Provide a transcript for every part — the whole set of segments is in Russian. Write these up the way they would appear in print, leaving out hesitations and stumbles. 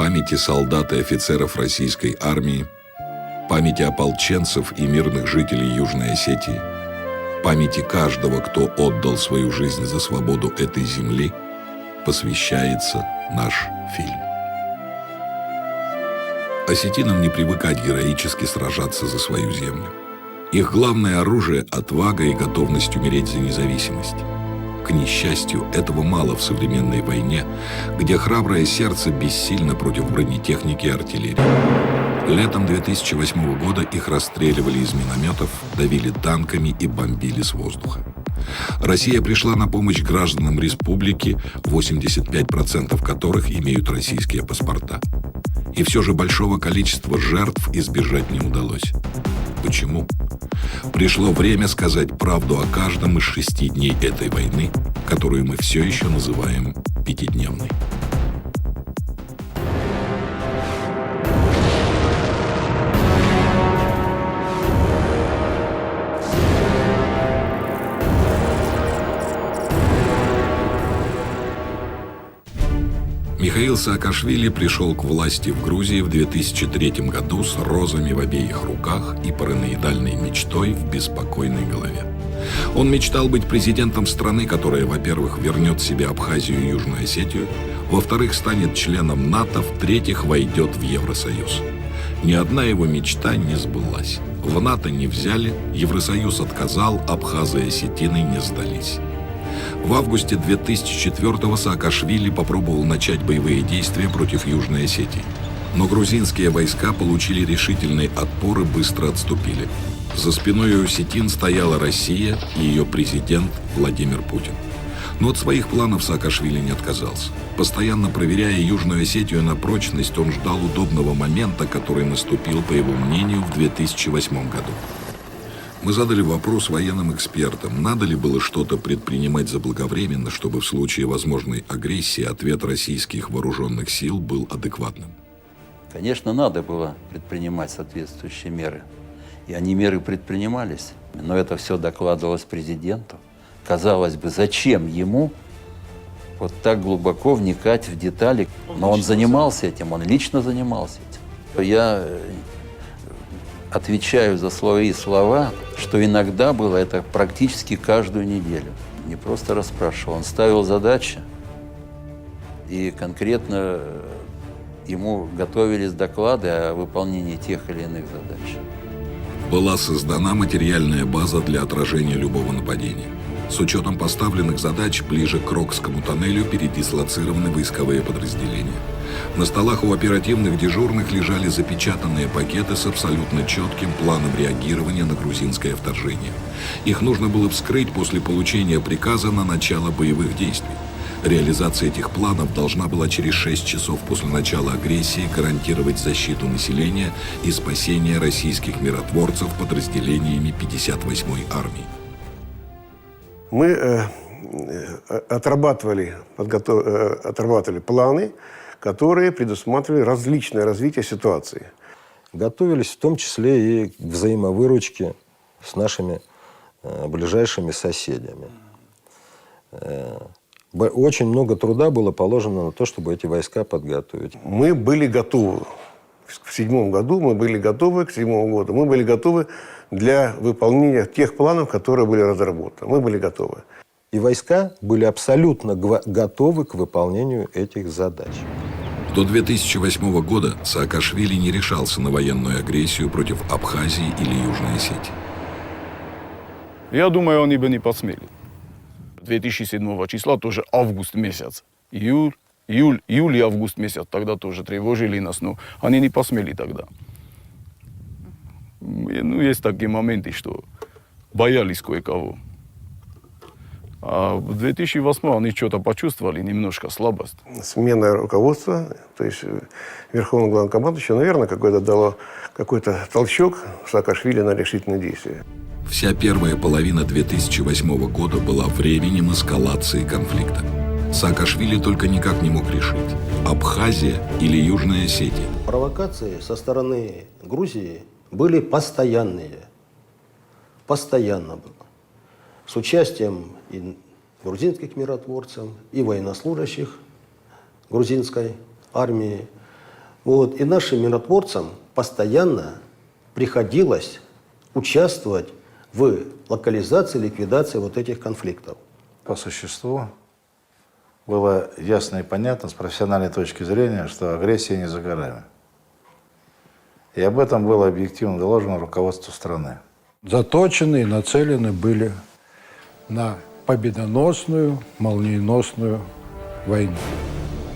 памяти солдат и офицеров российской армии, памяти ополченцев и мирных жителей Южной Осетии, памяти каждого, кто отдал свою жизнь за свободу этой земли, посвящается наш фильм. Осетинам не привыкать героически сражаться за свою землю. Их главное оружие – отвага и готовность умереть за независимость. К несчастью, этого мало в современной войне, где храброе сердце бессильно против бронетехники и артиллерии. Летом 2008 года их расстреливали из минометов, давили танками и бомбили с воздуха. Россия пришла на помощь гражданам республики, 85% которых имеют российские паспорта. И все же большого количества жертв избежать не удалось. Почему? Пришло время сказать правду о каждом из 6 дней этой войны, которую мы все еще называем пятидневной. Михаил Саакашвили пришел к власти в Грузии в 2003 году с розами в обеих руках и параноидальной мечтой в беспокойной голове. Он мечтал быть президентом страны, которая, во-первых, вернет себе Абхазию и Южную Осетию, во-вторых, станет членом НАТО, в-третьих, войдет в Евросоюз. Ни одна его мечта не сбылась. В НАТО не взяли, Евросоюз отказал, абхазы и осетины не сдались. В августе 2004-го Саакашвили попробовал начать боевые действия против Южной Осетии. Но грузинские войска получили решительный отпор и быстро отступили. За спиной у осетин стояла Россия и ее президент Владимир Путин. Но от своих планов Саакашвили не отказался. Постоянно проверяя Южную Осетию на прочность, он ждал удобного момента, который наступил, по его мнению, в 2008 году. Мы задали вопрос военным экспертам, надо ли было что-то предпринимать заблаговременно, чтобы в случае возможной агрессии ответ российских вооруженных сил был адекватным. Конечно, надо было предпринимать соответствующие меры. И они меры предпринимались. Но это все докладывалось президенту. Казалось бы, зачем ему вот так глубоко вникать в детали? Но он занимался этим, он лично занимался этим. Я отвечаю за свои слова, что иногда было это практически каждую неделю. Не просто расспрашивал, он ставил задачи, и конкретно ему готовились доклады о выполнении тех или иных задач. Была создана материальная база для отражения любого нападения. С учетом поставленных задач ближе к Рокскому тоннелю передислоцированы войсковые подразделения. На столах у оперативных дежурных лежали запечатанные пакеты с абсолютно четким планом реагирования на грузинское вторжение. Их нужно было вскрыть после получения приказа на начало боевых действий. Реализация этих планов должна была через 6 часов после начала агрессии гарантировать защиту населения и спасение российских миротворцев подразделениями 58-й армии. Мы отрабатывали планы, которые предусматривали различное развитие ситуации. Готовились в том числе и к взаимовыручке с нашими ближайшими соседями. Очень много труда было положено на то, чтобы эти войска подготовить. Мы были готовы. В 2007 году мы были готовы, к 2007 году мы были готовы для выполнения тех планов, которые были разработаны. Мы были готовы. И войска были абсолютно готовы к выполнению этих задач. До 2008 года Саакашвили не решался на военную агрессию против Абхазии или Южной Осетии. Я думаю, они бы не посмели. 2007 числа тоже август месяц. Июль и август месяц. Тогда тоже тревожили нас, но они не посмели тогда. Ну, есть такие моменты, что боялись кое-кого. А в 2008 они что-то почувствовали, немножко слабость. Смена руководства, то есть Верховного Главнокомандующего, наверное, дало какой-то толчок Саакашвили на решительные действия. Вся первая половина 2008 года была временем эскалации конфликта. Саакашвили только никак не мог решить – Абхазия или Южная Осетия. Провокации со стороны Грузии были постоянные. Постоянно было. С участием и грузинских миротворцев, и военнослужащих грузинской армии. Вот. И нашим миротворцам постоянно приходилось участвовать в локализации, ликвидации вот этих конфликтов. По существу было ясно и понятно с профессиональной точки зрения, что агрессия не за горами. И об этом было объективно доложено руководству страны. Заточены и нацелены были на победоносную, молниеносную войну.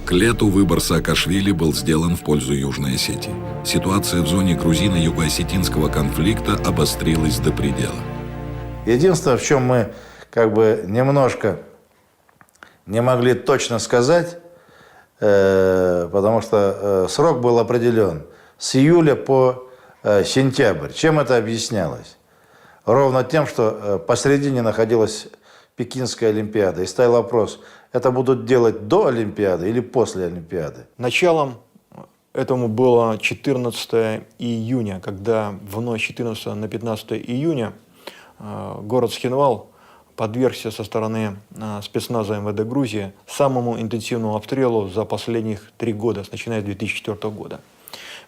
К лету выбор Саакашвили был сделан в пользу Южной Осетии. Ситуация в зоне грузино-юго-осетинского конфликта обострилась до предела. Единственное, в чем мы немножко не могли точно сказать, потому что срок был определен с июля по сентябрь. Чем это объяснялось? Ровно тем, что посредине находилась Пекинская Олимпиада. И стоял вопрос, это будут делать до Олимпиады или после Олимпиады? Началом этому было 14 июня, когда в ночь 14 на 15 июня город Схинвал подвергся со стороны спецназа МВД Грузии самому интенсивному обстрелу за последних 3 года, начиная с 2004 года.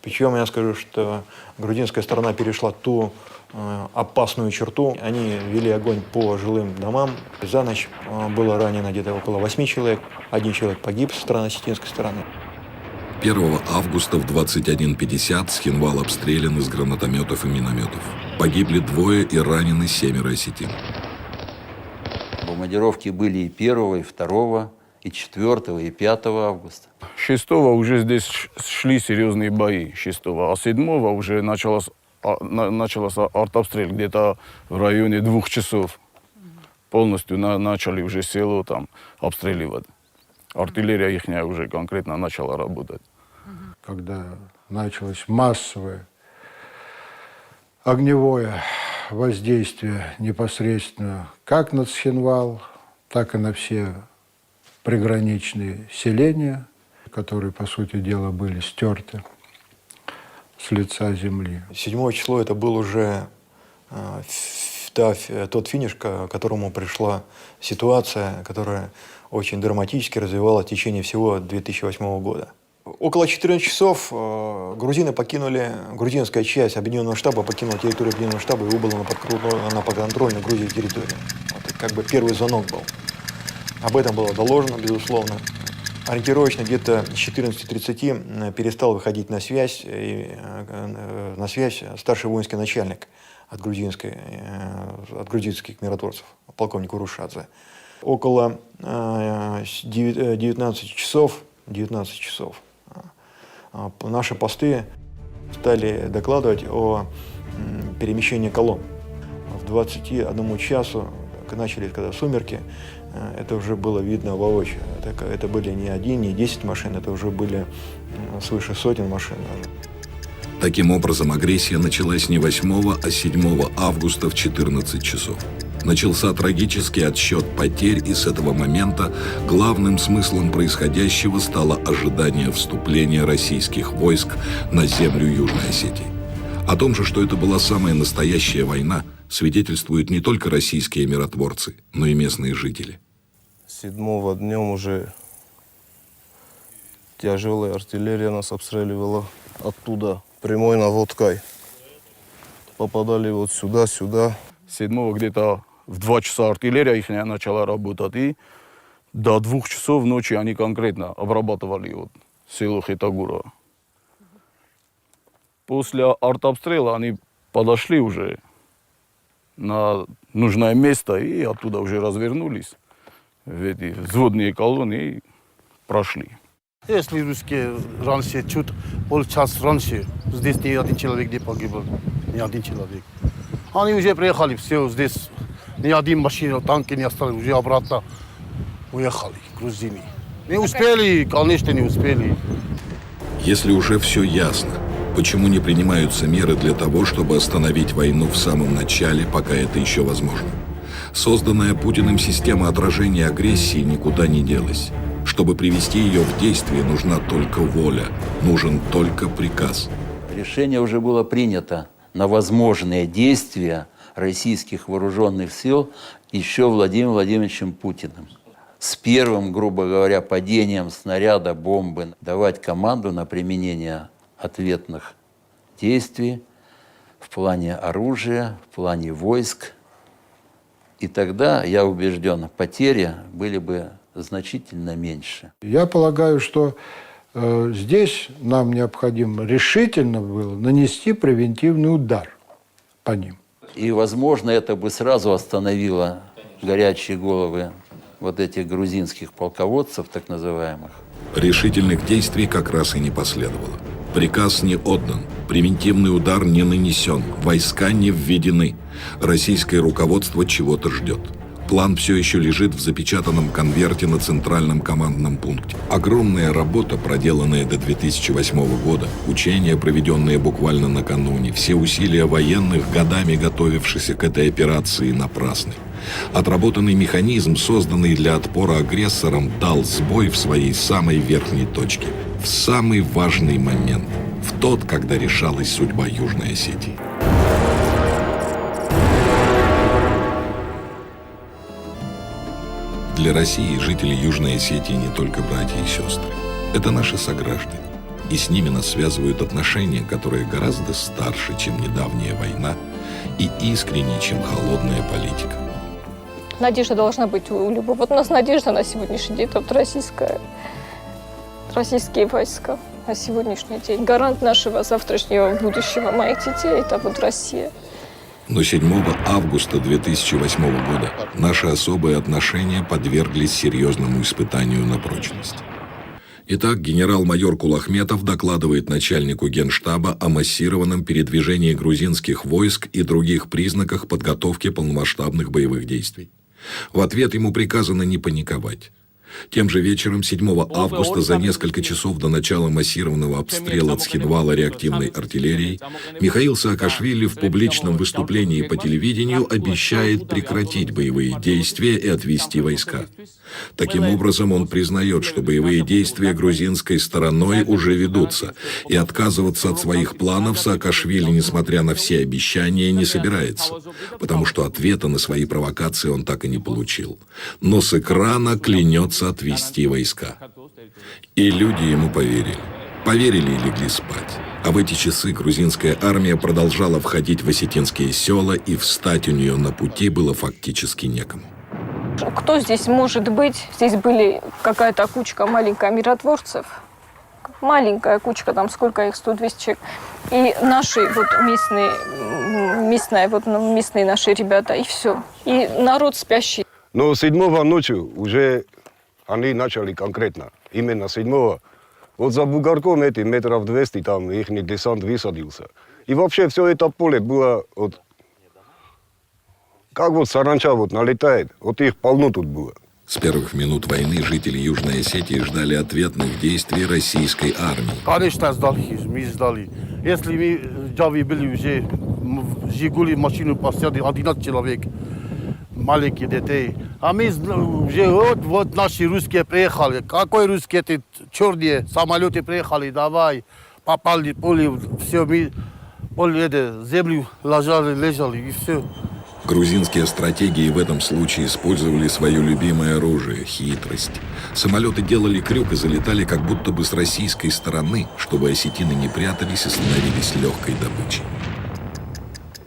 Причем я скажу, что грузинская сторона перешла ту опасную черту. Они вели огонь по жилым домам. За ночь было ранено где-то около 8 человек. 1 человек погиб со стороны осетинской стороны. 1 августа в 21:50 Схинвал обстрелян из гранатометов и минометов. Погибли 2 и ранены 7 осетин. Бомбардировки были и 1, и 2, и 4, и 5 августа. 6 уже здесь шли серьезные бои, 6, а 7 уже начался артобстрел где-то в районе 2 часов. Полностью начали уже село там обстреливать. Артиллерия их уже конкретно начала работать. Когда началось массовое огневое воздействие непосредственно как на Схинвал, так и на все приграничные селения, которые, по сути дела, были стерты с лица земли. 7 число это был уже тот финиш, к которому пришла ситуация, которая очень драматически развивалась в течение всего 2008 года. Около 14 часов грузины покинули, грузинская часть Объединенного штаба покинула территорию Объединенного штаба и убыла на подконтрольную Грузии территорию. Это первый звонок был. Об этом было доложено, безусловно. Ориентировочно где-то с 14:30 перестал выходить на связь старший воинский начальник от грузинских миротворцев, полковник Урушадзе. Около 19 часов наши посты стали докладывать о перемещении колонн. В 21 часу, когда сумерки, это уже было видно воочию. Это были не 1, не 10 машин, это уже были свыше сотен машин. Таким образом, агрессия началась не 8, а 7 августа в 14 часов. Начался трагический отсчет потерь, и с этого момента главным смыслом происходящего стало ожидание вступления российских войск на землю Южной Осетии. О том же, что это была самая настоящая война, свидетельствуют не только российские миротворцы, но и местные жители. 7-го днем уже тяжелая артиллерия нас обстреливала оттуда, прямой наводкой. Попадали вот сюда. 7 где-то в 2 часа артиллерия их начала работать, и до 2 часов ночи они конкретно обрабатывали село Хитагура. После артобстрела они подошли уже на нужное место и оттуда уже развернулись в эти взводные колонны и прошли. Если русские раньше, чуть полчаса раньше, здесь ни один человек не погиб, ни один человек. Они уже приехали, все здесь, ни один машина, танки не остались, уже обратно уехали, грузины. Не успели, конечно, не успели. Если уже все ясно, почему не принимаются меры для того, чтобы остановить войну в самом начале, пока это еще возможно? Созданная Путиным система отражения агрессии никуда не делась. Чтобы привести ее в действие, нужна только воля, нужен только приказ. Решение уже было принято на возможные действия российских вооруженных сил еще Владимиром Владимировичем Путиным. с первым, грубо говоря, падением снаряда, бомбы давать команду на применение ответных действий в плане оружия, в плане войск. И тогда, я убежден, потери были бы значительно меньше. Я полагаю, что здесь нам необходимо решительно было нанести превентивный удар по ним. И, возможно, это бы сразу остановило горячие головы вот этих грузинских полководцев, так называемых. Решительных действий как раз и не последовало. Приказ не отдан, превентивный удар не нанесен, войска не введены. Российское руководство чего-то ждет. План все еще лежит в запечатанном конверте на центральном командном пункте. Огромная работа, проделанная до 2008 года, учения, проведенные буквально накануне, все усилия военных, годами готовившихся к этой операции, напрасны. Отработанный механизм, созданный для отпора агрессорам, дал сбой в своей самой верхней точке, в самый важный момент, в тот, когда решалась судьба Южной Осетии. Для России жители Южной Осетии не только братья и сестры. Это наши сограждане. И с ними нас связывают отношения, которые гораздо старше, чем недавняя война, и искреннее, чем холодная политика. Надежда должна быть у любого. Вот у нас надежда на сегодняшний день, вот российские войска на сегодняшний день. Гарант нашего завтрашнего будущего моих детей – это вот Россия. Но 7 августа 2008 года наши особые отношения подверглись серьезному испытанию на прочность. Итак, генерал-майор Кулахметов докладывает начальнику Генштаба о массированном передвижении грузинских войск и других признаках подготовки полномасштабных боевых действий. В ответ ему приказано не паниковать. Тем же вечером, 7 августа, за несколько часов до начала массированного обстрела Цхинвала реактивной артиллерией, Михаил Саакашвили в публичном выступлении по телевидению обещает прекратить боевые действия и отвести войска. Таким образом, он признает, что боевые действия грузинской стороной уже ведутся, и отказываться от своих планов Саакашвили, несмотря на все обещания, не собирается, потому что ответа на свои провокации он так и не получил. Но с экрана клянется отвести войска. И люди ему поверили. Поверили и легли спать. А в эти часы грузинская армия продолжала входить в осетинские села, и встать у нее на пути было фактически некому. Кто здесь может быть? Здесь были какая-то кучка маленькая миротворцев. Маленькая кучка, там сколько их, 100-200 человек. И наши вот местные наши ребята, и все. И народ спящий. Но 7-го ночью уже они начали конкретно. Именно 7-го. Вот за бугорком этим метров 200 там их десант высадился. И вообще все это поле было вот, как вот саранча вот налетает, вот их полно тут было. С первых минут войны жители Южной Осетии ждали ответных действий российской армии. Конечно, мы сдали. Если мы джави были уже, Жигули машину посадили 11 человек, маленькие детей. А мы уже вот наши русские приехали. Какой русские, эти черные самолеты приехали, давай, попали в поле, все, мы поле, землю лежали, и все. Грузинские стратегии в этом случае использовали свое любимое оружие – хитрость. Самолеты делали крюк и залетали как будто бы с российской стороны, чтобы осетины не прятались и становились легкой добычей.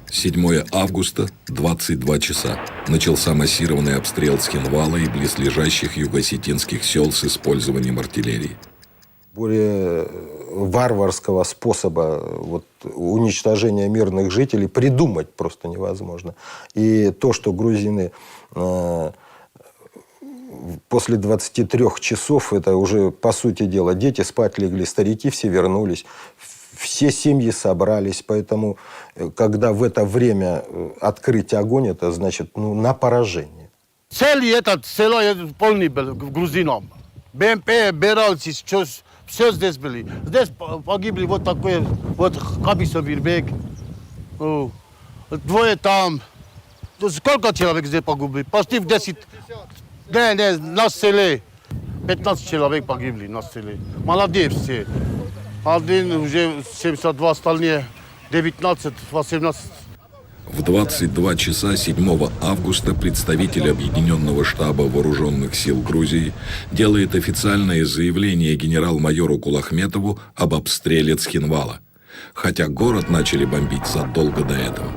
7 августа, 22 часа. Начался массированный обстрел Цхинвала и близлежащих юго-осетинских сел с использованием артиллерии. Более варварского способа вот, уничтожения мирных жителей придумать просто невозможно. И то, что грузины после 23 часов, это уже, по сути дела, дети спать легли, старики все вернулись, все семьи собрались. Поэтому, когда в это время открыть огонь, это значит на поражение. Целый этот село полный был грузинам. БМП, Бералцы, все здесь были. Здесь погибли вот такой, вот Кабисов Ирбек. Двое там. Сколько человек здесь погибли? Почти в 10. Не, на селе. 15 человек погибли на селе. Молодые все. Один уже 72, остальные 19, 18. В 22 часа 7 августа представитель Объединенного штаба Вооруженных сил Грузии делает официальное заявление генерал-майору Кулахметову об обстреле Цхинвала, хотя город начали бомбить задолго до этого.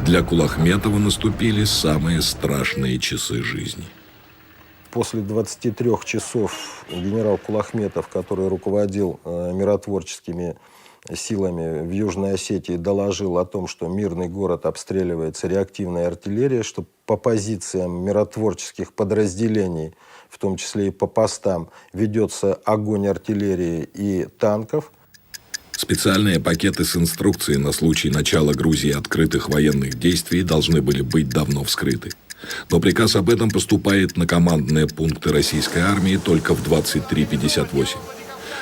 Для Кулахметова наступили самые страшные часы жизни. После 23 часов генерал Кулахметов, который руководил миротворческими силами в Южной Осетии, доложил о том, что мирный город обстреливается реактивной артиллерией, что по позициям миротворческих подразделений, в том числе и по постам, ведется огонь артиллерии и танков. Специальные пакеты с инструкцией на случай начала Грузии открытых военных действий должны были быть давно вскрыты. Но приказ об этом поступает на командные пункты российской армии только в 23:58.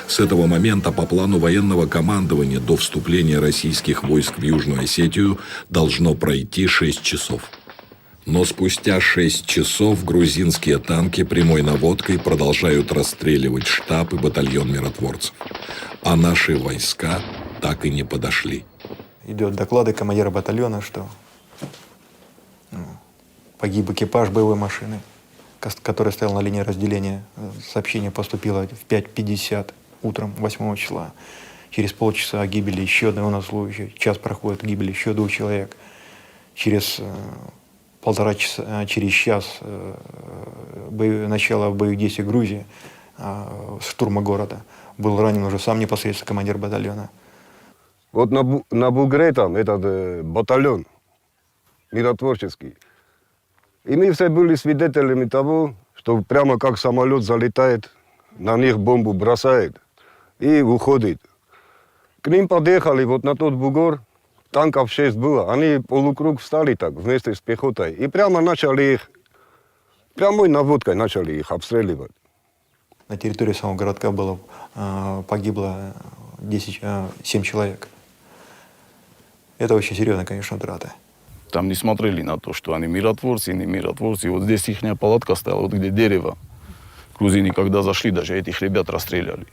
С этого момента по плану военного командования до вступления российских войск в Южную Осетию должно пройти 6 часов. Но спустя 6 часов грузинские танки прямой наводкой продолжают расстреливать штаб и батальон миротворцев. А наши войска так и не подошли. Идет доклады командира батальона, что погиб экипаж боевой машины, который стоял на линии разделения. Сообщение поступило в 5:50 утром 8 числа. Через полчаса о гибели еще одного военнослужащего. Час проходит, гибель еще 2 человек. Через полтора часа, через час начала боевых действий Грузии, штурма города, был ранен уже сам непосредственно командир батальона. Вот на Бугре там этот батальон миротворческий. И мы все были свидетелями того, что прямо как самолет залетает, на них бомбу бросает и уходит. К ним подъехали вот на тот бугор, танков 6 было, они полукруг встали так вместе с пехотой и прямо начали их, прямой наводкой начали их обстреливать. На территории самого городка погибло 7 человек. Это очень серьезная, конечно, трата. Там не смотрели на то, что они миротворцы, не миротворцы. Вот здесь их палатка стояла, вот где дерево. Грузины, когда зашли, даже этих ребят расстреляли.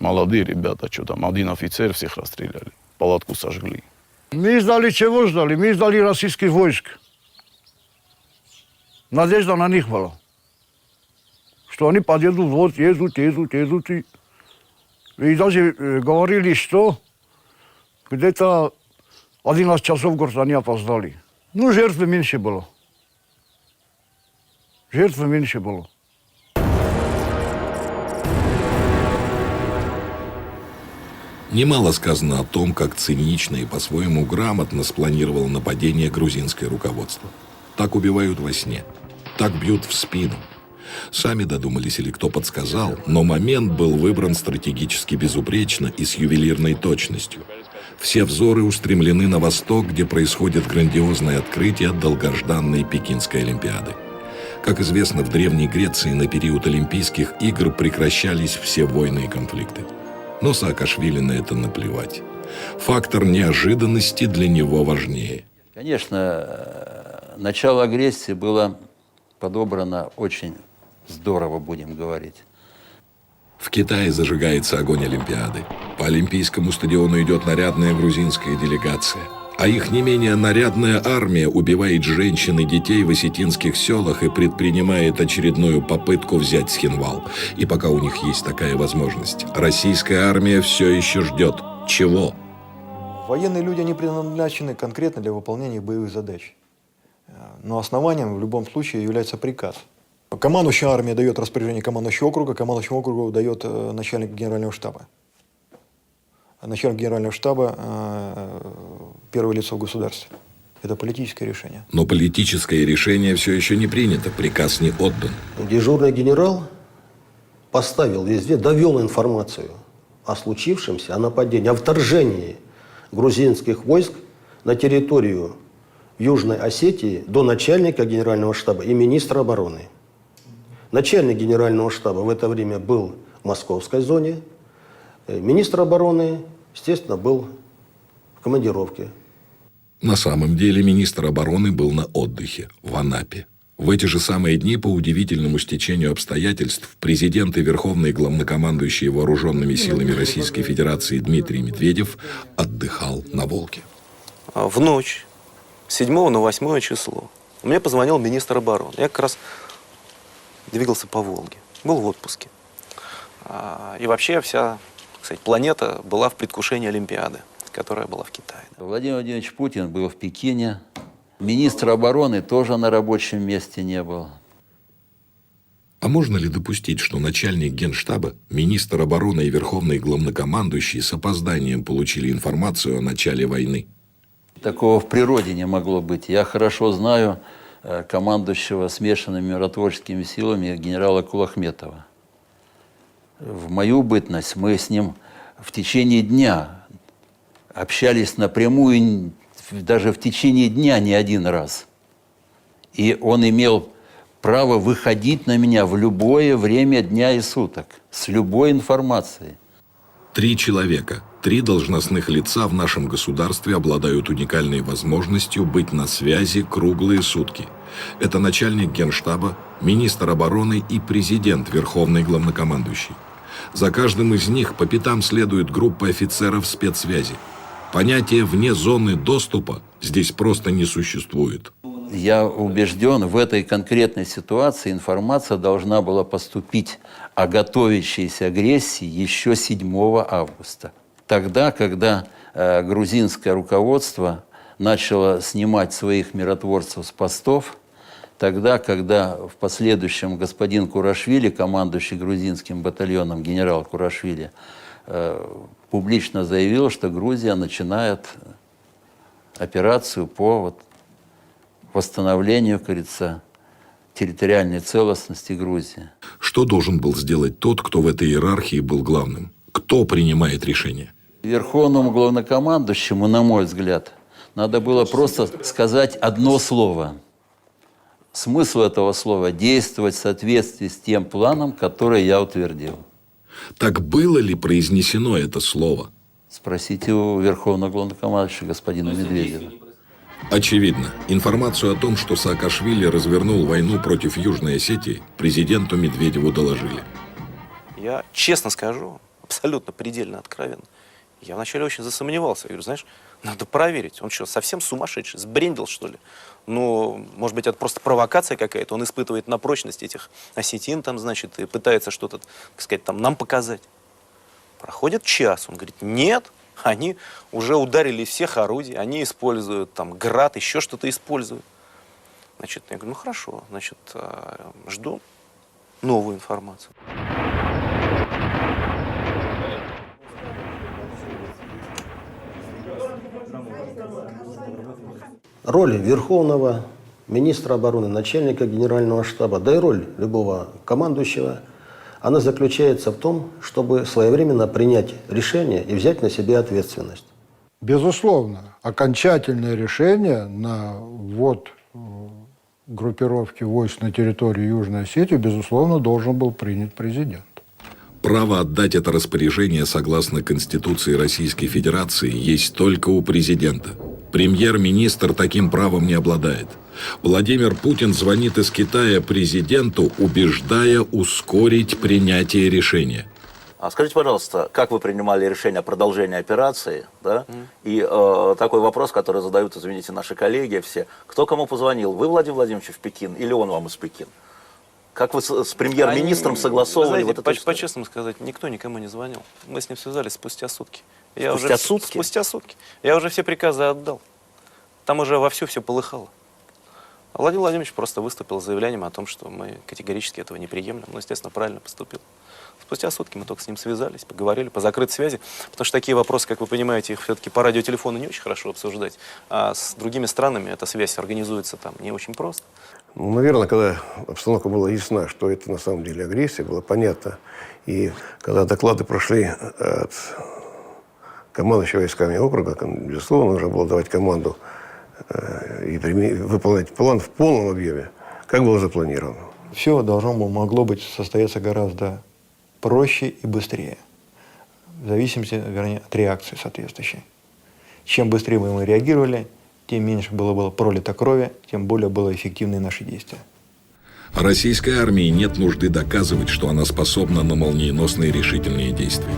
Молодые ребята, что там, один офицер, всех расстреляли. Палатку сожгли. Мы ждали чего ждали? Мы ждали российских войск. Надежда на них была. Что они подъедут, вот, едут. И даже говорили, что где-то 11 часов, говорят, они опоздали. Ну, жертвы меньше было. Немало сказано о том, как цинично и по-своему грамотно спланировало нападение грузинское руководство. Так убивают во сне, так бьют в спину. Сами додумались или кто подсказал, но момент был выбран стратегически безупречно и с ювелирной точностью. Все взоры устремлены на восток, где происходит грандиозное открытие долгожданной Пекинской Олимпиады. Как известно, в Древней Греции на период Олимпийских игр прекращались все войны и конфликты. Но Саакашвили на это наплевать. Фактор неожиданности для него важнее. Конечно, начало агрессии было подобрано очень здорово, будем говорить. В Китае зажигается огонь Олимпиады. По Олимпийскому стадиону идет нарядная грузинская делегация. А их не менее нарядная армия убивает женщин и детей в осетинских селах и предпринимает очередную попытку взять Цхинвал. И пока у них есть такая возможность, российская армия все еще ждет. Чего? Военные люди, они предназначены конкретно для выполнения боевых задач. Но основанием в любом случае является приказ. Командующая армия дает распоряжение командующего округу дает начальник генерального штаба. Начальник генерального штаба – первое лицо в государстве. Это политическое решение. Но политическое решение все еще не принято, приказ не отдан. Дежурный генерал поставил везде, довел информацию о случившемся, о нападении, о вторжении грузинских войск на территорию Южной Осетии до начальника генерального штаба и министра обороны. Начальник генерального штаба в это время был в московской зоне, министр обороны, естественно, был в командировке. На самом деле министр обороны был на отдыхе в Анапе. В эти же самые дни, по удивительному стечению обстоятельств, президент и верховный главнокомандующий вооруженными силами Российской Федерации Дмитрий Медведев отдыхал на Волге. В ночь 7 на 8 число мне позвонил министр обороны. Я как раз двигался по Волге, был в отпуске. И вообще вся, так сказать, планета была в предвкушении Олимпиады, которая была в Китае. Владимир Владимирович Путин был в Пекине. Министр обороны тоже на рабочем месте не был. А можно ли допустить, что начальник Генштаба, министр обороны и верховный главнокомандующий с опозданием получили информацию о начале войны? Такого в природе не могло быть. Я хорошо знаю командующего смешанными миротворческими силами генерала Кулахметова. В мою бытность мы с ним в течение дня общались напрямую, даже в течение дня не один раз. И он имел право выходить на меня в любое время дня и суток, с любой информацией. 3 человека, 3 должностных лица в нашем государстве обладают уникальной возможностью быть на связи круглые сутки. Это начальник Генштаба, министр обороны и президент, верховный главнокомандующий. За каждым из них по пятам следует группа офицеров спецсвязи. Понятие «вне зоны доступа» здесь просто не существует. Я убежден, в этой конкретной ситуации информация должна была поступить о готовящейся агрессии еще 7 августа. Тогда, когда грузинское руководство начало снимать своих миротворцев с постов, тогда, когда в последующем господин Курашвили, командующий грузинским батальоном генерал Курашвили, публично заявил, что Грузия начинает операцию по восстановлению, как говорится, территориальной целостности Грузии. Что должен был сделать тот, кто в этой иерархии был главным? Кто принимает решение? Верховному главнокомандующему, на мой взгляд, надо было просто сказать одно слово. Смысл этого слова – действовать в соответствии с тем планом, который я утвердил. Так было ли произнесено это слово? Спросите у верховного главнокомандующего господина Медведева. Очевидно, информацию о том, что Саакашвили развернул войну против Южной Осетии, президенту Медведеву доложили. Я честно скажу, абсолютно предельно откровенно, я вначале очень засомневался. Я говорю, знаешь, надо проверить. Он что, совсем сумасшедший? Сбрендил, что ли? Ну, может быть, это просто провокация какая-то. Он испытывает на прочность этих осетин, там, значит, и пытается что-то, так сказать, там, нам показать. Проходит час. Он говорит, нет, они уже ударили из всех орудий, они используют там град, еще что-то используют. Значит, я говорю, ну хорошо, значит, жду новую информацию. Роль верховного министра обороны, начальника генерального штаба, да и роль любого командующего, она заключается в том, чтобы своевременно принять решение и взять на себя ответственность. Безусловно, окончательное решение на ввод группировки войск на территории Южной Осетии, безусловно, должен был принять президент. Право отдать это распоряжение согласно Конституции Российской Федерации есть только у президента. Премьер-министр таким правом не обладает. Владимир Путин звонит из Китая президенту, убеждая ускорить принятие решения. А скажите, пожалуйста, как вы принимали решение о продолжении операции? Да? И такой вопрос, который задают, извините, наши коллеги все. Кто кому позвонил? Вы, Владимир Владимирович, в Пекин или он вам из Пекина? Как вы с премьер-министром согласовывали? Знаете, вот это? по-честному сказать, никто никому не звонил. Мы с ним связались спустя сутки. Спустя сутки. Я уже все приказы отдал. Там уже вовсю все полыхало. А Владимир Владимирович просто выступил с заявлением о том, что мы категорически этого не приемлем. Ну, естественно, правильно поступил. Спустя сутки мы только с ним связались, поговорили по закрытой связи. Потому что такие вопросы, как вы понимаете, их все-таки по радиотелефону не очень хорошо обсуждать. А с другими странами эта связь организуется там не очень просто. Ну, наверное, когда обстановка была ясна, что это на самом деле агрессия, было понятно. И когда доклады прошли от командующего войсками округа, безусловно, нужно было давать команду и выполнять план в полном объеме, как было запланировано. Все могло быть состояться гораздо проще и быстрее, в зависимости, вернее, от реакции соответствующей. Чем быстрее мы реагировали, тем меньше было пролито крови, тем более было эффективны наши действия. Российской армии нет нужды доказывать, что она способна на молниеносные решительные действия.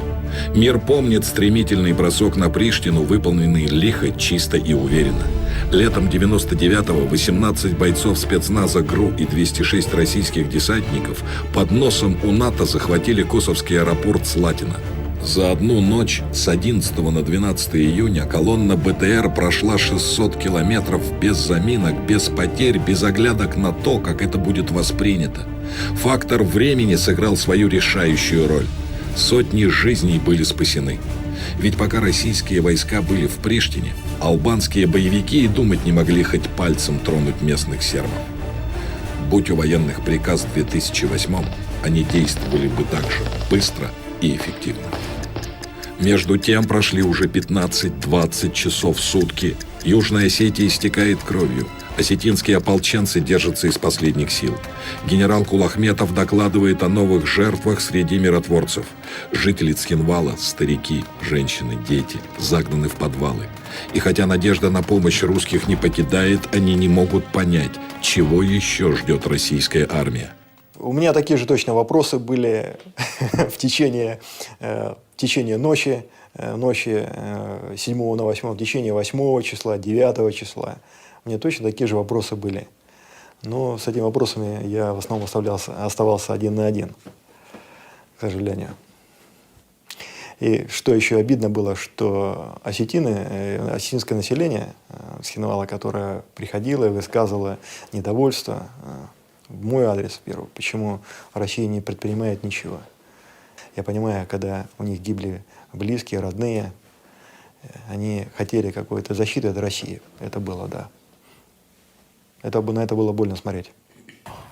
Мир помнит стремительный бросок на Приштину, выполненный лихо, чисто и уверенно. Летом 99-го 18 бойцов спецназа ГРУ и 206 российских десантников под носом у НАТО захватили Косовский аэропорт Слатина. За одну ночь с 11 на 12 июня колонна БТР прошла 600 километров без заминок, без потерь, без оглядок на то, как это будет воспринято. Фактор времени сыграл свою решающую роль. Сотни жизней были спасены. Ведь пока российские войска были в Приштине, албанские боевики и думать не могли хоть пальцем тронуть местных сербов. Будь у военных приказ в 2008-м, они действовали бы так же быстро и эффективно. Между тем прошли уже 15-20 часов в сутки. Южная Осетия истекает кровью. Осетинские ополченцы держатся из последних сил. Генерал Кулахметов докладывает о новых жертвах среди миротворцев. Жители Цхинвала, старики, женщины, дети, загнаны в подвалы. И хотя надежда на помощь русских не покидает, они не могут понять, чего еще ждет российская армия. У меня такие же точно вопросы были в течение ночи 7 на 8, в течение 8 числа, 9 числа. У меня точно такие же вопросы были. Но с этими вопросами я в основном оставался один на один, к сожалению. И что еще обидно было, что осетинское население Цхинвала, которое приходило и высказывало недовольство в мой адрес, первый, почему Россия не предпринимает ничего. Я понимаю, когда у них гибли близкие, родные, они хотели какой-то защиты от России. Это было, да. На это было больно смотреть.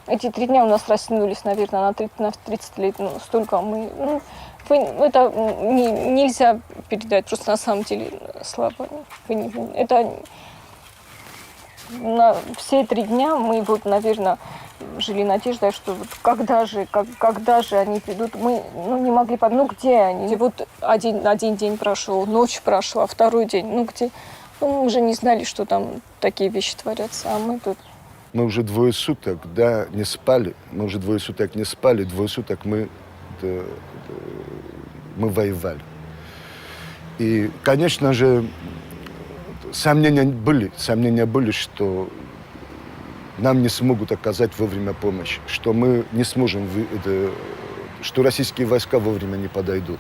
Эти 3 дня у нас растянулись, наверное, на 30 лет. Ну, столько мы... это нельзя передать, просто на самом деле слабо. Это... На все 3 дня мы, вот, наверное, жили надеждой, что вот когда же они придут. Мы не могли подумать, где они. И вот один день прошел, ночь прошла, 2-й день, где... мы уже не знали, что там такие вещи творятся, а мы тут... Мы уже 2 суток, не спали. 2 суток мы воевали. И, конечно же, сомнения были, что нам не смогут оказать вовремя помощь, что мы не сможем, что российские войска вовремя не подойдут.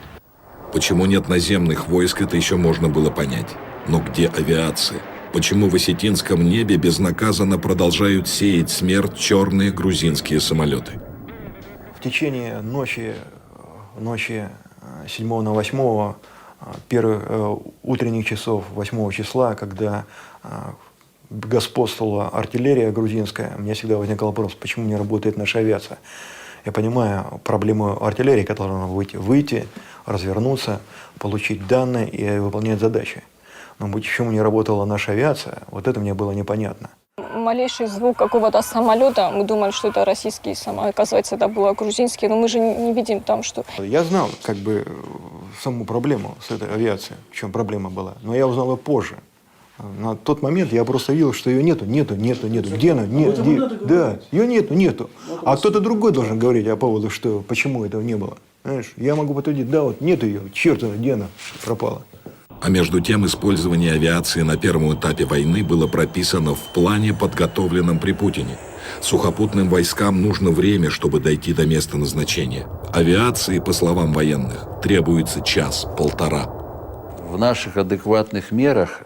Почему нет наземных войск, это еще можно было понять. Но где авиация? Почему в осетинском небе безнаказанно продолжают сеять смерть черные грузинские самолеты? В течение ночи 7 на 8, утренних часов 8 числа, когда господствовала артиллерия грузинская, у меня всегда возникал вопрос, почему не работает наша авиация. Я понимаю проблему артиллерии, которая должна выйти, развернуться, получить данные и выполнять задачи. Но почему не работала наша авиация, вот это мне было непонятно. Малейший звук какого-то самолета, мы думали, что это российский самолет, оказывается, это было грузинский, но мы же не видим там, что... Я знал саму проблему с этой авиацией, в чем проблема была, но я узнал ее позже. На тот момент я просто видел, что ее нету. Где она? Да, ее нету. А кто-то другой должен говорить по поводу, что почему этого не было. Знаешь, я могу подтвердить, нету ее, черт, где она пропала. А между тем использование авиации на первом этапе войны было прописано в плане, подготовленном при Путине. Сухопутным войскам нужно время, чтобы дойти до места назначения. Авиации, по словам военных, требуется 1-1,5 часа. В наших адекватных мерах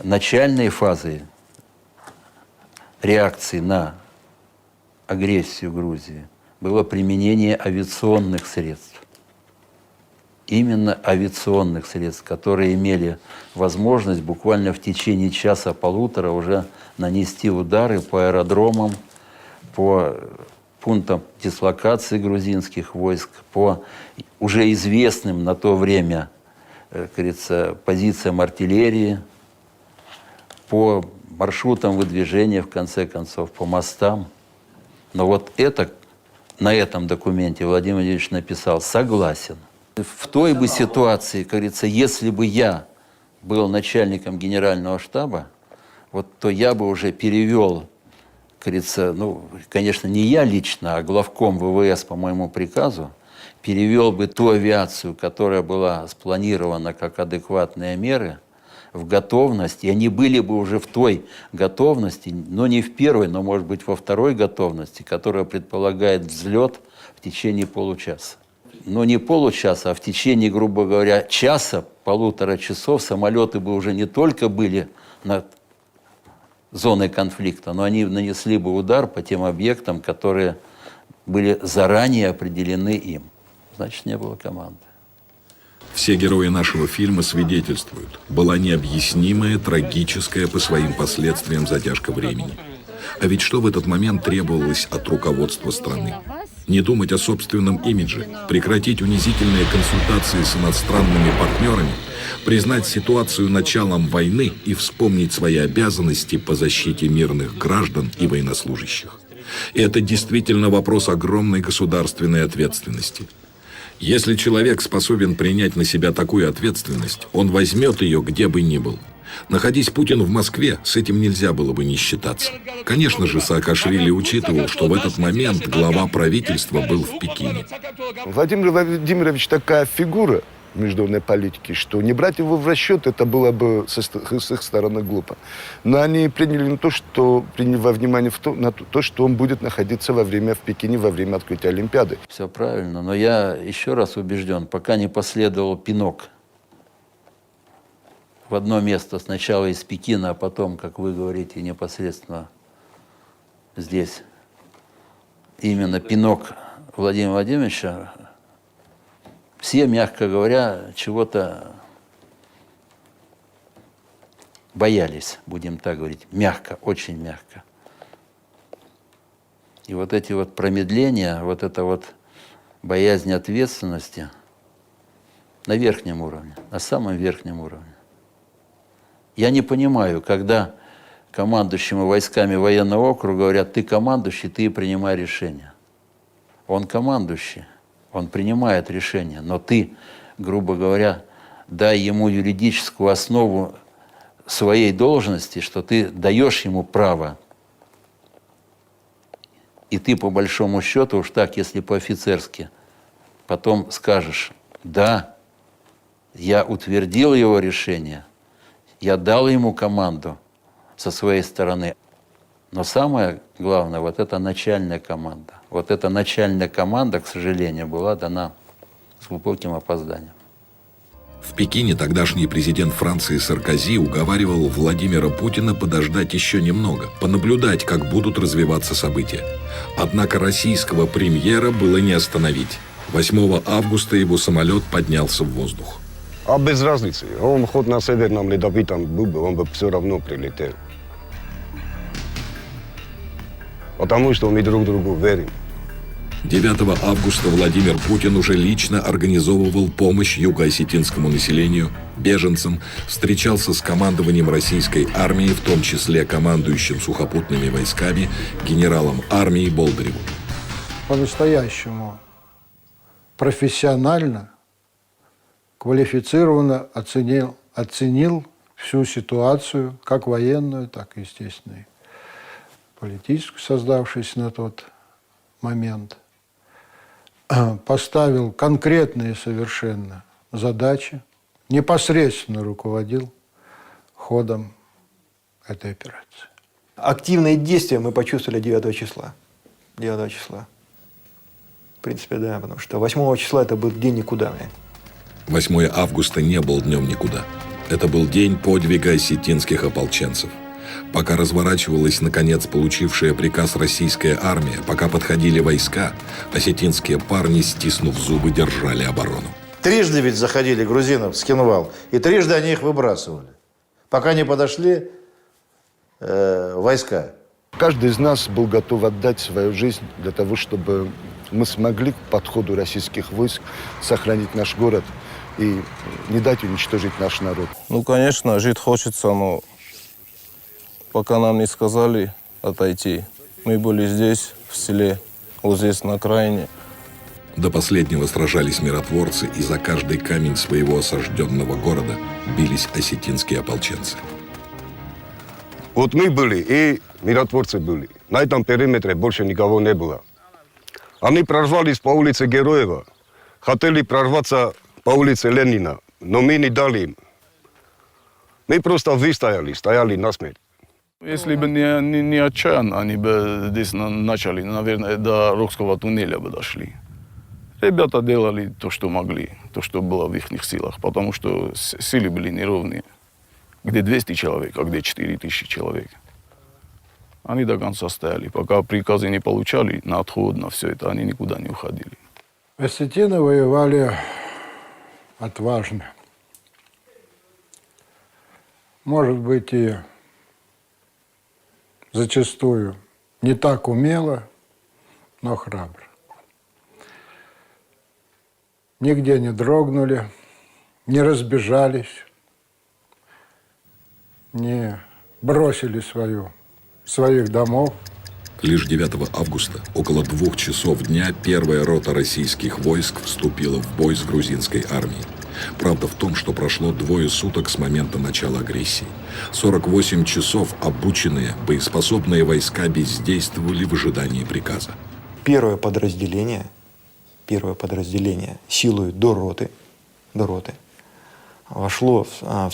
начальной фазой реакции на агрессию Грузии было применение авиационных средств. Именно авиационных средств, которые имели возможность буквально в течение 1-1,5 уже нанести удары по аэродромам, по пунктам дислокации грузинских войск, по уже известным на то время, как говорится, позициям артиллерии, по маршрутам выдвижения, в конце концов, по мостам. Но вот это на этом документе Владимир Владимирович написал «согласен». В той бы ситуации, как говорится, если бы я был начальником генерального штаба, то я бы уже перевел говорится, ну, конечно, не я лично, а главком ВВС по моему приказу перевел бы ту авиацию, которая была спланирована как адекватные меры, в готовность, и они были бы уже в той готовности, но не в первой, но, может быть, во второй готовности, которая предполагает взлет в течение получаса. Но не получаса, а в течение, грубо говоря, часа, 1,5 часов самолеты бы уже не только были над зоной конфликта, но они нанесли бы удар по тем объектам, которые были заранее определены им. Значит, не было команды. Все герои нашего фильма свидетельствуют, была необъяснимая, трагическая по своим последствиям задержка времени. А ведь что в этот момент требовалось от руководства страны? Не думать о собственном имидже, прекратить унизительные консультации с иностранными партнерами, признать ситуацию началом войны и вспомнить свои обязанности по защите мирных граждан и военнослужащих. И это действительно вопрос огромной государственной ответственности. Если человек способен принять на себя такую ответственность, он возьмет ее где бы ни был. Находясь Путин в Москве, с этим нельзя было бы не считаться. Конечно же, Саакашвили учитывал, что в этот момент глава правительства был в Пекине. Владимир Владимирович такая фигура в международной политике, что не брать его в расчет, это было бы с их стороны глупо. Но они приняли во внимание то, что он будет находиться в Пекине во время открытия Олимпиады. Все правильно, но я еще раз убежден, пока не последовал пинок в одно место, сначала из Пекина, а потом, как вы говорите, непосредственно здесь, именно пинок Владимира Владимировича, все, мягко говоря, чего-то боялись, будем так говорить, мягко, очень мягко. И вот эти вот промедления, вот эта вот боязнь ответственности на верхнем уровне, на самом верхнем уровне. Я не понимаю, когда командующему войсками военного округа говорят, ты командующий, ты принимай решения. Он командующий, он принимает решения, но ты, грубо говоря, дай ему юридическую основу своей должности, что ты даешь ему право. И ты, по большому счету, уж так, если по-офицерски, потом скажешь, да, я утвердил его решение, я дал ему команду со своей стороны. Но самое главное, вот эта начальная команда. Вот эта начальная команда, к сожалению, была дана с глубоким опозданием. В Пекине тогдашний президент Франции Саркози уговаривал Владимира Путина подождать еще немного, понаблюдать, как будут развиваться события. Однако российского премьера было не остановить. 8 августа его самолет поднялся в воздух. А без разницы. Он хоть на Северном Ледовитом был бы, он бы все равно прилетел. Потому что мы друг другу верим. 9 августа Владимир Путин уже лично организовывал помощь юго-осетинскому населению, беженцам, встречался с командованием российской армии, в том числе командующим сухопутными войсками, генералом армии Болдыревым. По-настоящему профессионально, квалифицированно оценил всю ситуацию, как военную, так и, естественно, политическую, создавшуюся на тот момент. Поставил конкретные совершенно задачи, непосредственно руководил ходом этой операции. Активные действия мы почувствовали 9 числа. 9 числа. В принципе, да, потому что 8 числа это был день никуда. 8 августа не был днем никуда. Это был день подвига осетинских ополченцев. Пока разворачивалась, наконец, получившая приказ российская армия, пока подходили войска, осетинские парни, стиснув зубы, держали оборону. Трижды ведь заходили грузинов с Хинвал, и трижды они их выбрасывали, пока не подошли войска. Каждый из нас был готов отдать свою жизнь для того, чтобы мы смогли к подходу российских войск сохранить наш город и не дать уничтожить наш народ. Ну, конечно, жить хочется, но пока нам не сказали отойти, мы были здесь, в селе, вот здесь, на окраине. До последнего сражались миротворцы, и за каждый камень своего осажденного города бились осетинские ополченцы. Вот мы были, и миротворцы были. На этом периметре больше никого не было. Они прорвались по улице Героева, хотели прорваться по улице Ленина, но мы не дали им. Мы просто выстояли, стояли насмерть. Если бы не отчаянно, они бы здесь начали, наверное, до Рокского туннеля бы дошли. Ребята делали то, что могли, то, что было в их силах, потому что силы были неровные. Где 200 человек, а где 4000 человек. Они до конца стояли. Пока приказы не получали на отход, на все это, они никуда не уходили. Осетины воевали отважно. Может быть, и зачастую не так умело, но храбро. Нигде не дрогнули, не разбежались, не бросили своих домов. Лишь 9 августа, около 2 часов дня, первая рота российских войск вступила в бой с грузинской армией. Правда в том, что прошло 2 суток с момента начала агрессии. 48 часов обученные, боеспособные войска бездействовали в ожидании приказа. Первое подразделение силой до роты вошло в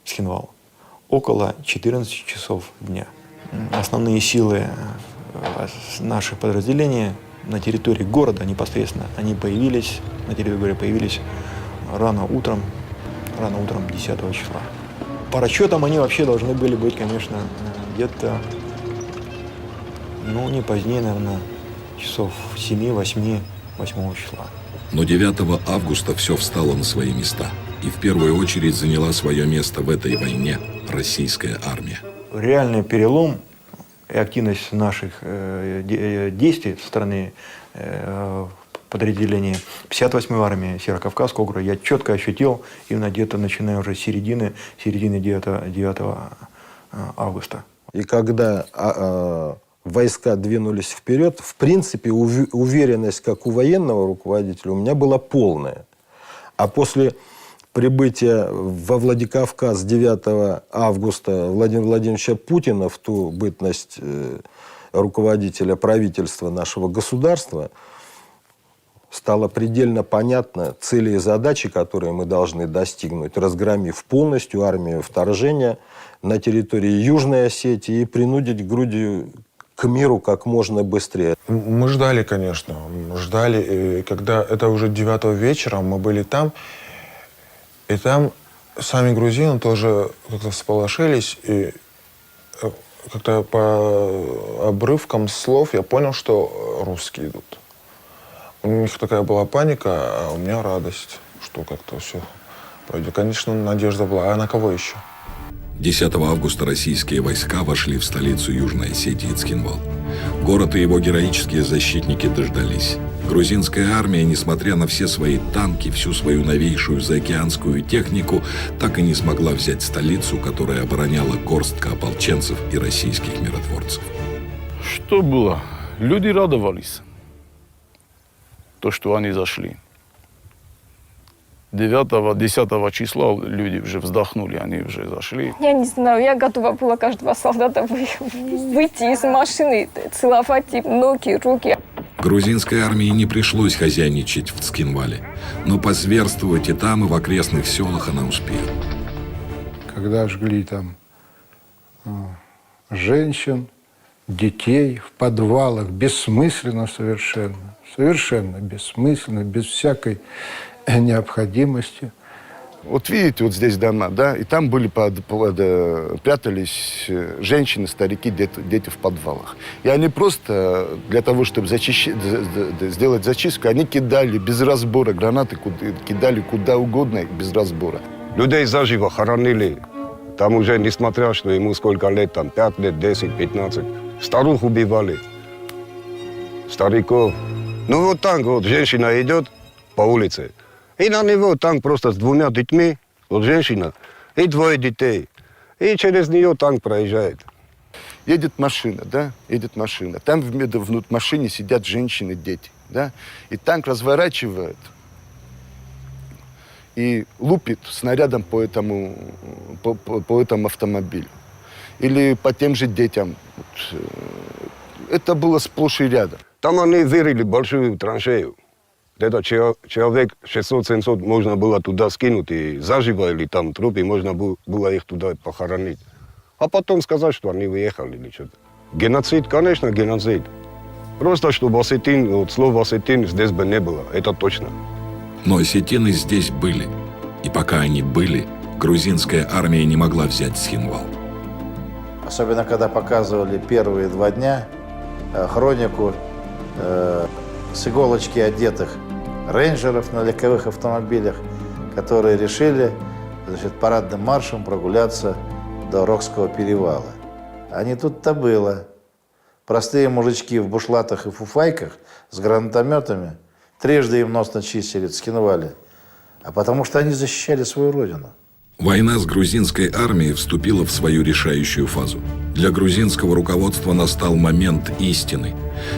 Схинвал около 14 часов дня. Основные силы наших подразделений на территории города непосредственно, они появились, на территории города появились рано утром 10 числа. По расчетам они вообще должны были быть, конечно, где-то, не позднее, наверное, часов 7-8 числа. Но 9 августа все встало на свои места. И в первую очередь заняла свое место в этой войне российская армия. Реальный перелом и активность наших действий со стороны подразделений 58-й армии Северокавказского округа я четко ощутил именно где-то начиная уже с середины 9 августа. И когда войска двинулись вперед, в принципе, уверенность, как у военного руководителя, у меня была полная. А после прибытия во Владикавказ 9 августа Владимира Владимировича Путина в ту бытность руководителя правительства нашего государства, стало предельно понятно цели и задачи, которые мы должны достигнуть, разгромив полностью армию вторжения на территории Южной Осетии и принудить Грузию к миру как можно быстрее. Мы ждали, конечно, ждали. И когда это уже 9 вечера, мы были там, и там сами грузины тоже как-то всполошились, и как-то по обрывкам слов я понял, что русские идут. У них такая была паника, а у меня радость, что как-то все пройдет. Конечно, надежда была. А на кого еще? 10 августа российские войска вошли в столицу Южной Осетии Цхинвал. Город и его героические защитники дождались. Грузинская армия, несмотря на все свои танки, всю свою новейшую заокеанскую технику, так и не смогла взять столицу, которая обороняла горстка ополченцев и российских миротворцев. Что было? Люди радовались, то, что они зашли. 9-10 числа люди уже вздохнули, они уже зашли. Я не знаю, я готова была каждого солдата выйти из машины, целовать ноги, руки. Грузинской армии не пришлось хозяйничать в Цхинвале, но позверствовать и там, и в окрестных селах она успела. Когда жгли там женщин, детей в подвалах, бессмысленно совершенно. Совершенно бессмысленно, без всякой необходимости. Вот видите, вот здесь дома, да, и там были прятались женщины, старики, дети в подвалах. И они просто для того, чтобы сделать зачистку, они кидали без разбора гранаты, кидали куда угодно без разбора. Людей заживо хоронили. Там уже, несмотря, что ему сколько лет, там 5 лет, 10, 15. Старух убивали, стариков. Ну вот танк, вот женщина идет по улице, и на него танк просто с 2 детьми, вот женщина, и 2 детей. И через нее танк проезжает. Едет машина, да, едет машина. Там в машине сидят женщины, дети, да. И танк разворачивает и лупит снарядом по этому автомобилю. или по тем же детям. Это было сплошь и рядом. Там они вырыли большую траншею. Где-то человек 600-700 можно было туда скинуть, и заживо или там трупы, можно было их туда похоронить. А потом сказать, что они выехали или что-то. Геноцид, конечно, геноцид. Просто, чтобы осетин, вот слово осетин здесь бы не было, это точно. Но осетины здесь были. И пока они были, грузинская армия не могла взять Цхинвал. Особенно, когда показывали первые 2 дня хронику с иголочки одетых рейнджеров на легковых автомобилях, которые решили, значит, парадным маршем прогуляться до Рокского перевала. А не тут-то было. Простые мужички в бушлатах и фуфайках с гранатометами трижды им нос начистили в Цхинвале, а потому что они защищали свою родину. Война с грузинской армией вступила в свою решающую фазу. Для грузинского руководства настал момент истины.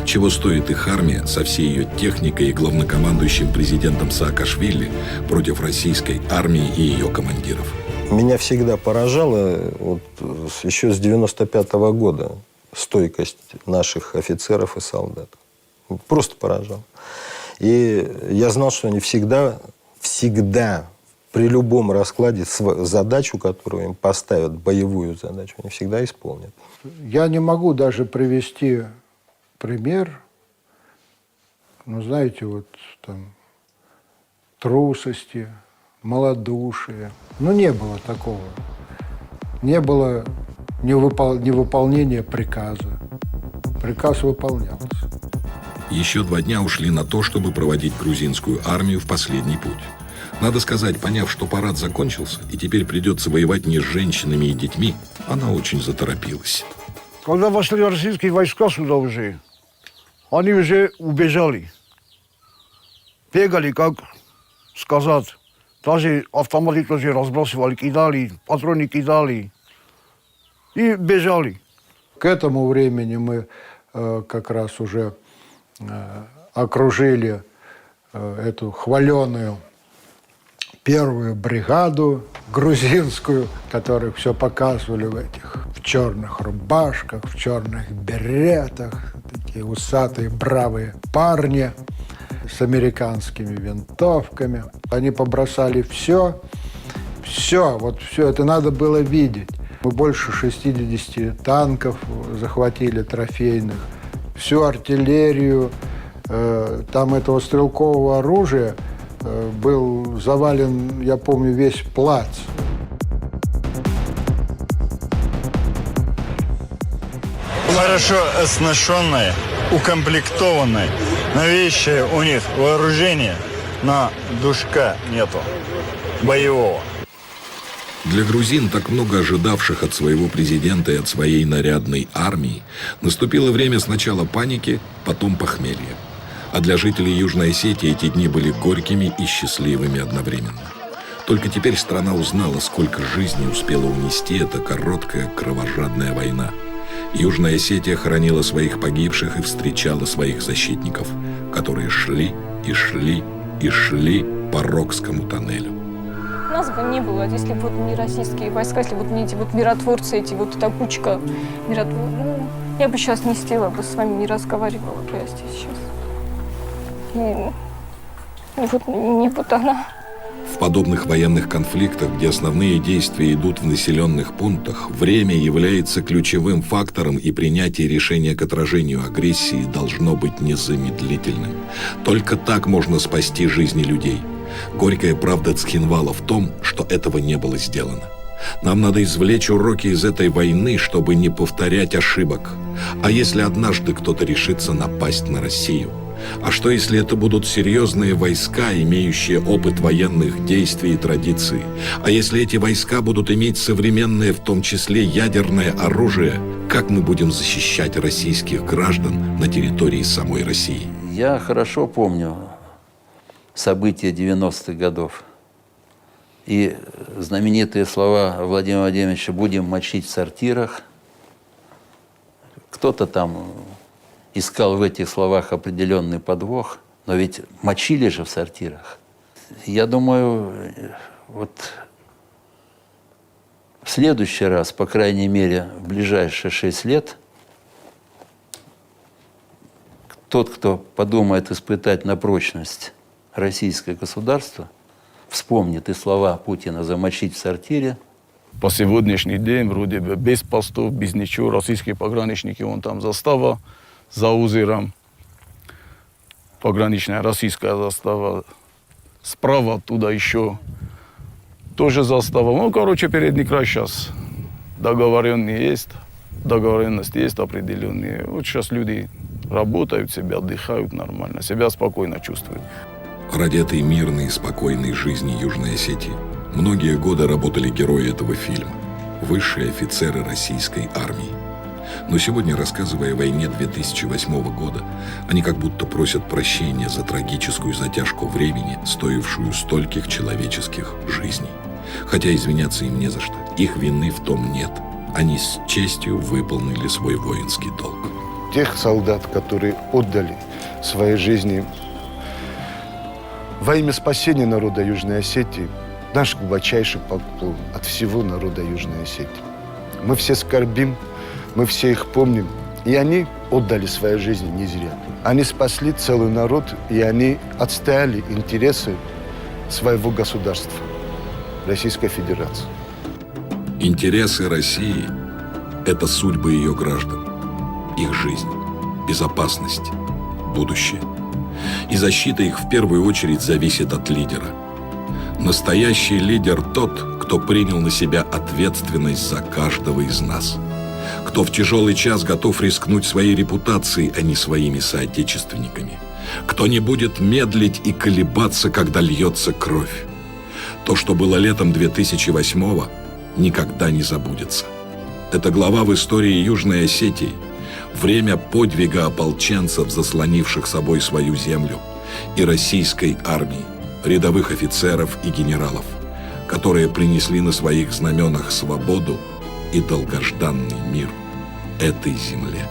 Чего стоит их армия со всей ее техникой и главнокомандующим президентом Саакашвили против российской армии и ее командиров. Меня всегда поражало, вот, еще с 95-го года, стойкость наших офицеров и солдат. Просто поражало. И я знал, что они всегда при любом раскладе задачу, которую им поставят, боевую задачу, они всегда исполнят. Я не могу даже привести пример, ну, знаете, вот там трусости, малодушия. Ну, не было такого. Не было невыполнения приказа. Приказ выполнялся. Еще 2 дня ушли на то, чтобы проводить грузинскую армию в последний путь. Надо сказать, поняв, что парад закончился, и теперь придется воевать не с женщинами и детьми, она очень заторопилась. Когда вошли российские войска сюда уже, они уже убежали. Бегали, как сказать, даже автоматы тоже разбрасывали, кидали, патроны кидали и бежали. К этому времени мы как раз уже окружили эту хваленую 1-ю бригаду грузинскую, которых все показывали в черных рубашках, в черных беретах, такие усатые, бравые парни с американскими винтовками. Они побросали все, вот все это надо было видеть. Мы больше 60 танков захватили трофейных, всю артиллерию, там этого стрелкового оружия был завален, я помню, весь плац. Хорошо оснащенные, укомплектованные, новейшее у них вооружение, но душка нету, боевого. Для грузин, так много ожидавших от своего президента и от своей нарядной армии, наступило время сначала паники, потом похмелья. А для жителей Южной Осетии эти дни были горькими и счастливыми одновременно. Только теперь страна узнала, сколько жизней успела унести эта короткая кровожадная война. Южная Осетия хоронила своих погибших и встречала своих защитников, которые шли и шли и шли по Рокскому тоннелю. Нас бы не было, если бы вот не российские войска, если бы вот не эти вот миротворцы, эти вот эта кучка миротворцев. Ну, я бы сейчас не сидела бы с вами, не разговаривала бы я здесь сейчас. И вот не вот она. В подобных военных конфликтах, где основные действия идут в населенных пунктах, время является ключевым фактором, и принятие решения к отражению агрессии должно быть незамедлительным. Только так можно спасти жизни людей. Горькая правда Цхинвала в том, что этого не было сделано. Нам надо извлечь уроки из этой войны, чтобы не повторять ошибок. А если однажды кто-то решится напасть на Россию? А что, если это будут серьезные войска, имеющие опыт военных действий и традиций? А если эти войска будут иметь современное, в том числе ядерное оружие? Как мы будем защищать российских граждан на территории самой России? Я хорошо помню события 90-х годов. И знаменитые слова Владимира Владимировича «будем мочить в сортирах». Кто-то там искал в этих словах определенный подвох, но ведь мочили же в сортирах. Я думаю, вот В следующий раз, по крайней мере, в ближайшие 6 лет, тот, кто подумает испытать на прочность российское государство, вспомнит и слова Путина «замочить в сортире». По сегодняшний день, вроде бы, без постов, без ничего, российские пограничники, вон там застава за озером, пограничная российская застава, справа оттуда еще тоже застава. Ну, короче, передний край сейчас договоренность есть определенные. Вот сейчас люди работают себя, отдыхают нормально, себя спокойно чувствуют. Ради этой мирной и спокойной жизни Южной Осетии многие годы работали герои этого фильма, высшие офицеры российской армии. Но сегодня, рассказывая о войне 2008 года, они как будто просят прощения за трагическую затяжку времени, стоившую стольких человеческих жизней. Хотя извиняться им не за что, их вины в том нет. Они с честью выполнили свой воинский долг. Тех солдат, которые отдали свои жизни во имя спасения народа Южной Осетии, наш глубочайший поклон от всего народа Южной Осетии. Мы все скорбим, мы все их помним, и они отдали свои жизни не зря. Они спасли целый народ, и они отстояли интересы своего государства, Российской Федерации. Интересы России – это судьбы ее граждан, их жизнь, безопасность, будущее. И защита их в первую очередь зависит от лидера. Настоящий лидер тот, кто принял на себя ответственность за каждого из нас. Кто в тяжелый час готов рискнуть своей репутацией, а не своими соотечественниками. Кто не будет медлить и колебаться, когда льется кровь. То, что было летом 2008-го, никогда не забудется. Это глава в истории Южной Осетии. Время подвига ополченцев, заслонивших собой свою землю, и российской армии, рядовых офицеров и генералов, которые принесли на своих знаменах свободу и долгожданный мир этой земле.